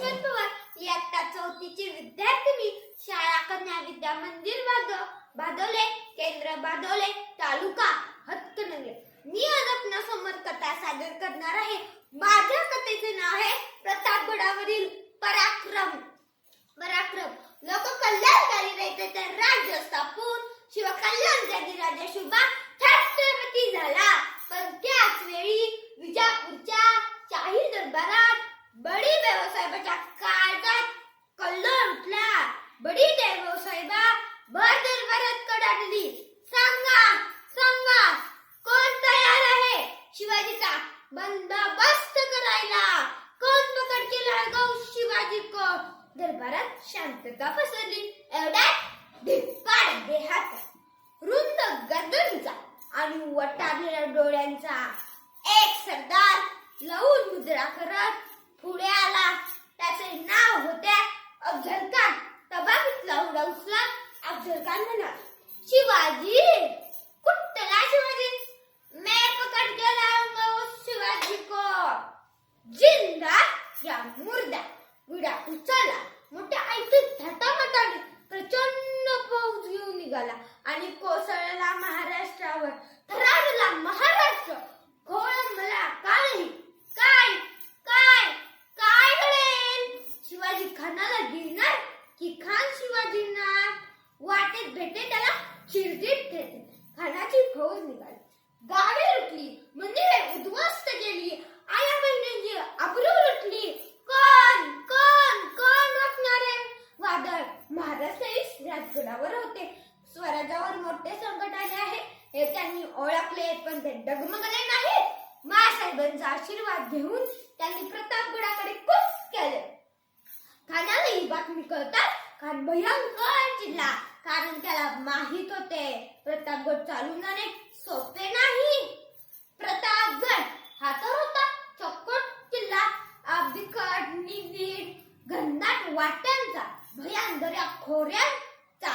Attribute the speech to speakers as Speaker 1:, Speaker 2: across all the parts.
Speaker 1: यशवंत पवार इयत्ता 4ची विद्यार्थिनी, शाळा कन्या विद्या मंदिर भादवले, केंद्र भादवले, तालुका हातकणंगले. मी आज आपणासमोर कथा सादर करणार आहे. माझ्या कथेचे नाव आहे प्रतापगडावरील पराक्रम. लोककल्याणकारी रयतेचे राज्य स्थापून शिवकल्याणकारी राजा शुभा छत्रपती झाला. पण त्याच वेळी विजापूरच्या शाही दरबारात बडी देवसाहेबाच्या काळजात कल्लोळ उठला. बडी देवसाहेबा भर दरबारात कडाडली. सांगा कोण तयार आहे शिवाजीचा बंदोबस्त करायला? कोण पकड केला गौ शिवाजी को? दरबारात शांतता पसरली. एवढ्यात धिप्पाड देहात रुंद गर्दनीचा आणि वटारलेल्या डोळ्यांचा एक सरदार लवून मुद्रा करत पुढे आला. त्याचे नाव होते अफझल खान. तबाखीतला उडा उचला अफझल खान म्हणाला, शिवाजी कुठला शिवाजी? मैं पकड़ के लाऊंगा उस शिवाजी को, जिंदा या मुर्दा. विडा उचलला. मोठ्या ऐकत थाटामाटाने प्रचंड पाऊस घेऊन निघाला आणि कोसळला महाराष्ट्रावर. थरारला महाराष्ट्र. खोळंबला काळही. काय घडेल? शिवाजी खानाला गिळणार की खान शिवाजींना? वाटेत भेटे त्याला शिर्डीत ठेचले. खानाची फौज निघाली. गावे लुटली, मंदिरे उद्ध्वस्त केली, आया बहिणींची अब्रू लुटली. कोण रोखणार आहे वादळ? महाराष्ट्र राजगडावर होते. स्वराज्यावर मोठे संकट आले आहे हे त्यांनी ओळखले, पण ते डगमगले नाही. मासाहेबांचा आशीर्वाद घेऊन त्यांनी प्रतापगडाकडे कूच केले. खानाला ही बातमी कळताच खान भयंकर चिडला, कारण त्याला माहित होते प्रतापगड चालवणे सोपे नाही. प्रतापगड हा तर होता चौकट किल्ला, बिकट निविड घनदाट वाट्यांचा, भयांदऱ्या खोऱ्यांचा,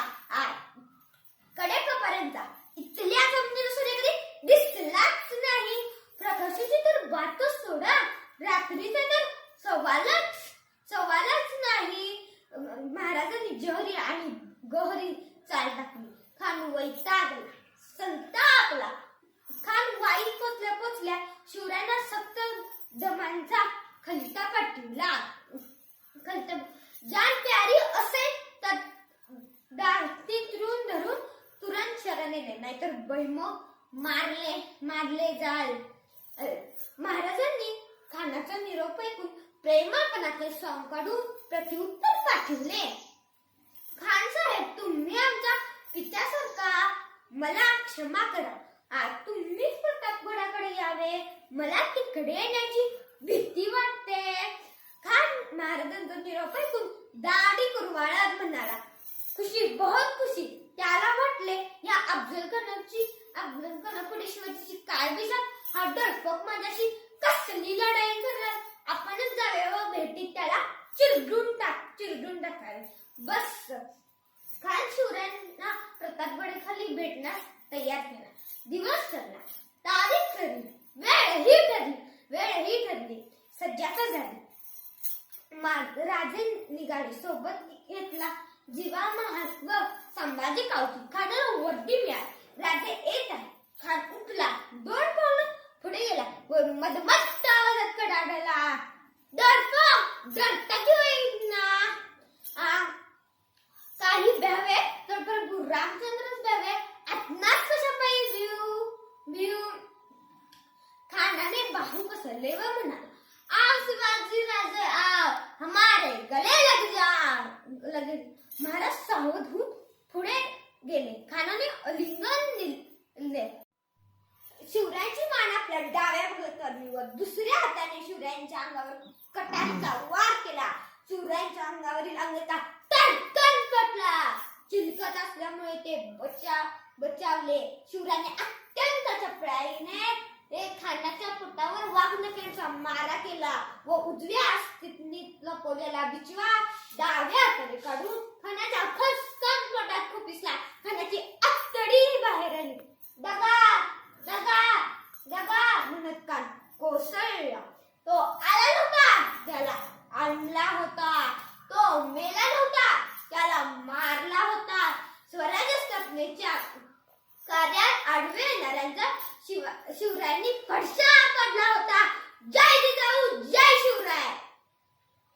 Speaker 1: कडेकपर्यंतचा. इथल्या जमिनीला सूर्य कधी दिसलाच नाही. प्रकाशाची तर बातच सोडा, रात्रीचा तर सवालच नाही. महाराजांनी जहरी आणि गहरी चाल टाकली. खान वैतागला, संतापला. खान वाई पोचल्या शिवरायांना सक्त जमांचा खलिता पाठवला. जान प्यारी असे तर दास्तीत धरून तुरंत शरण येणे, नाहीतर बैमोग मारले जाल. महाराजांनी खानाचा निरोप ऐकून प्रेमपणाचे सॉंग काढून प्रत्युत्तर पाठवले. खान साहेब, तुम्ही आमच्या पित्यासारखा, मला क्षमा करा. आज तुम्हीच प्रतापगडाकडे यावे. मला तिकडे येण्याची भीती वाटते. खान महाराजांचा निरोप ऐकून दाढी कुरवाळत म्हणाला, खुशी, बहुत खुशी. त्याला वाटले या अफझल खानापुढे शिवाजीची काय बिजा? हा डरपोक माझ्याशी कसली लढाई करणार? आपणच जावे व भेटीत त्याला चिरडून टाकावे. बस. खान शिवरायांना प्रतापगडाखाली भेटण्यास तयार केला. दिवस ठरला, तारीख ठरली, वेळही ठरली. सज्जता झाली. राजे निघाले. सोबत घेतला जीवा महाल व संभाजी कावकी. खानाला वड्डी मिळाली. राजे येत आहे. खान उठला, 2 पावलं पुढे गेला व मधमस्त आवाजात कडाडला, डरता की होईना? काही भ्यावे तर प्रभू रामचंद्रच भ्यावे. आत्माच कशा पाहिजे भिऊ? खानाने बाहू पसरले व म्हणाला, आओ शिवाजी राजे, आओ, हमारे गले लग जा. महाराज सावध होऊन पुढे गेले. खानाने आलिंगन दिले. शिवरायांची मान आपल्या डाव्या करली व दुसऱ्या हाताने शिवरायांच्या अंगावर कटारीचा वार केला. शिवरायांच्या अंगावरील अंगठा तडकन पडला. चिलकत असल्यामुळे ते बचावले. शिवरायाने अत्यंत चपळाईने खानाच्या पोटावर वाघनखेचा मारा केला व उजव्या स्थितीत लपवलेला बिचवा डाव्या हाताने काढून खानाच्या खसखस पोटात खुपसला. खानाची आतडी बाहेर आली. दगा म्हणत कान कोसळला. तो आला नव्हता, त्याला आणला होता त्यांच्या कार्यात आडवे येणाऱ्यांचा शिवरायांनी फडशा